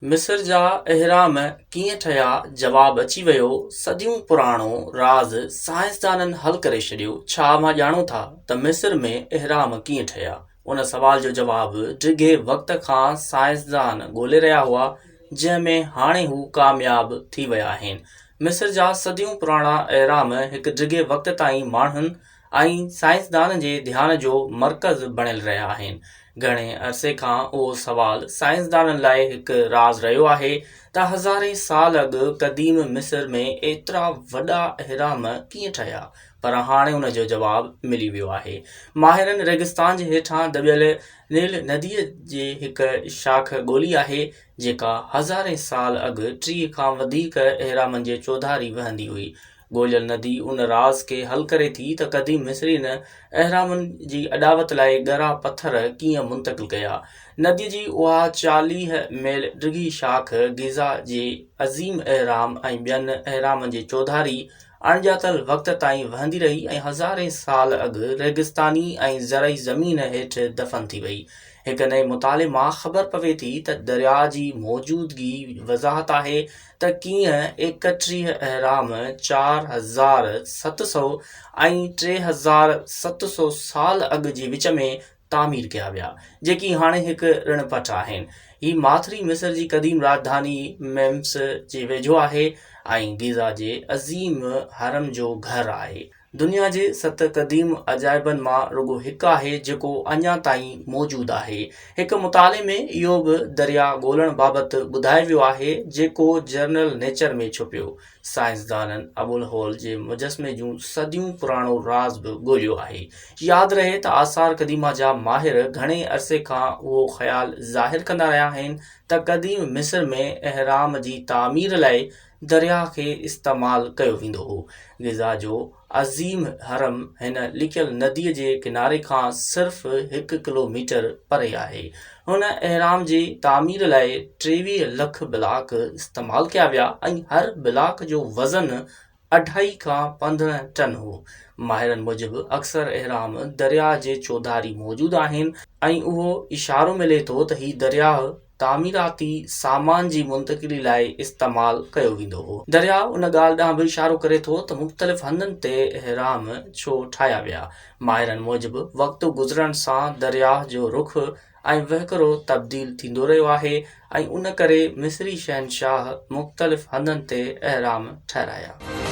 मिस्र जा अहराम कीअं ठहिया जवाब अची वियो। सदियूं पुराणो राज़ साइंसदाननि हल करे छॾियो। छा मां ॼाणो था त मिस्र में अहराम कीअं ठहिया? उन सवाल जो जवाब डिघे वक़्त खां साइंसदान ॻोल्हे रहिया हुआ, जंहिंमें हाणे हू कामयाब थी विया आहिनि। मिस्र जा सदियूं पुराणा अहराम हिकु डिघे वक़्त ताईं माण्हुनि ऐं साइंसदान जे ध्यान जो मर्कज़ बणियल रहिया आहिनि। घणे अरसे खां उहो सवाल साइंसदाननि लाइ हिकु राज़ रहियो आहे त हज़ारे साल अॻु क़दीम मिस्र में एतिरा वॾा अहराम कीअं ठहिया, पर हाणे उन जो जवाबु मिली वियो आहे। माहिरनि रेगिस्तान जे हेठां दॿियल नील नदीअ जी हिकु शाख़ ॻोल्ही आहे, जेका हज़ारे साल अॻु 30 खां वधीक अहरामनि जे चौधारी वहंदी हुई। ॻोल्हियल नदी उन राज़ खे हल करे थी त क़दीम मिस्रीन अहरामनि जी अॾावत लाइ ॻरा पथर कीअं मुंतक़िल कया। नदीअ जी उहा 40 मील डिघी शाख़ गिज़ा जे अज़ीम अहराम ऐं ॿियनि अहरामनि जे चौधारी अणॼातल वक़्त ताईं वहंदी रही ऐं हज़ारे साल अॻु रेगिस्तानी ऐं ज़रई ज़मीन हेठि दफ़न थी वई। हिक नए मुताले मां ख़बर पवे थी त दरिया जी मौजूदगी वज़ाहत आहे त कीअं 31 अहराम 4700 ऐं 3700 साल अॻु जे विच में तामीर कया विया, जेकी हाणे हिकु ऋणपट आहिनि। ही माथिरी मिस्र जी क़दीम राजधानी मेम्फिस जे वेझो आहे ऐं गीज़ा जे अज़ीम हरम जो घरु आहे। दुनिया जे 7 क़दीम अजाइबनि मां रुॻो हिकु आहे जेको अञा ताईं मौजूदु आहे। हिकु मुताले में इहो बि दरिया ॻोल्हण बाबति ॿुधायो वियो आहे, जेको जर्नल नेचर में छपियो। साइंसदाननि अबुल होल जे मुजस्मे जूं सदियूं पुराणो राज़ बि ॻोल्हियो आहे। यादि रहे त आसार क़दीमा जा माहिर घणे अरसे खां उहो ख़्यालु ज़ाहिरु कंदा रहिया आहिनि त क़दीम मिस्र में अहराम जी तामीर लाइ दरिया खे इस्तेमालु कयो वेंदो हो। गिज़ा जो अज़ीम हरम हिन लिकियल नदीअ जे किनारे खां सिर्फ़ 1 किलोमीटर परे आहे। हुन अहराम जी तामीर लाइ 23 लख ब्लॉक इस्तेमालु कया विया ऐं हर ब्लॉक जो वज़न 2.5 खां 15 टन हो। माहिरनि मूजिबि अक्सर अहराम दरिया जे चौधारी मौजूदु आहिनि ऐं उहो इशारो मिले थो त ही दरिया तामीराती सामान जी मुंतक़िली लाइ इस्तेमालु कयो वेंदो हो। दरिया उन ॻाल्हि ॾांहुं बि इशारो करे थो त मुख़्तलिफ़ हंधनि ते अहराम छो ठाहिया विया। माहिरनि मूजिबि वक़्तु गुज़रण सां दरिया जो रुख़ ऐं वहिकिरो तब्दील थींदो रहियो आहे ऐं उन करे मिस्री शहनशाह मुख़्तलिफ़ हंधनि ते अहराम ठहिराया।